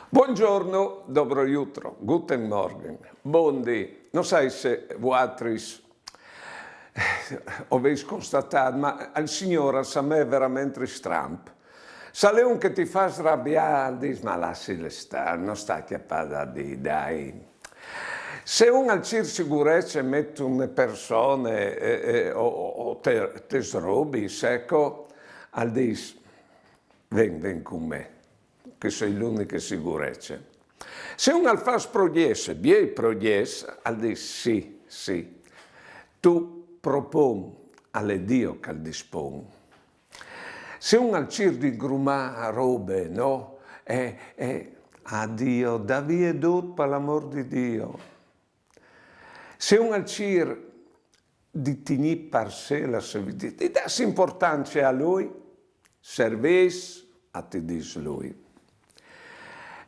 Buongiorno, dobro jutro, guten Morgen, buondì. Non sai se voatris avete constatato, ma il Signore a me è veramente stramp. Se leun che ti fa srabbiare, dici, ma lasciale stare, non sta chiappata di dai. Se uno al CIR sicurezza mette una persona o te srobi, ecco, al dis, ven con me, che sei l'unica sicurezza. Se uno al fa sprogliesse, biei progliesse, al dis, sì, tu propon alle Dio che al dispon. Se uno al CIR di grumà robe, no? A Dio, da via dut per l'amor di Dio. Se un al CIR di tinì per sé la sua vita, ti dà importanza a lui, servis a ti dis lui.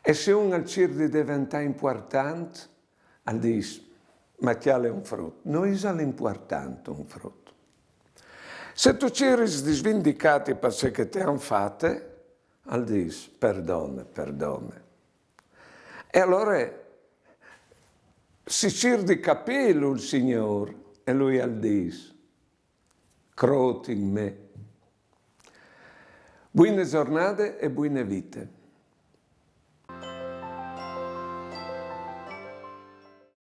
E se un al CIR di diventare importante, al dis, ma chi ha un frutto? Noi siamo l'importante un frutto. Se tu CIR di svindicati per sé che ti hanno fatte, al dis, perdone. E allora si CIR di capello il Signore e lui al dis, croti in me. Buone giornate e buone vite.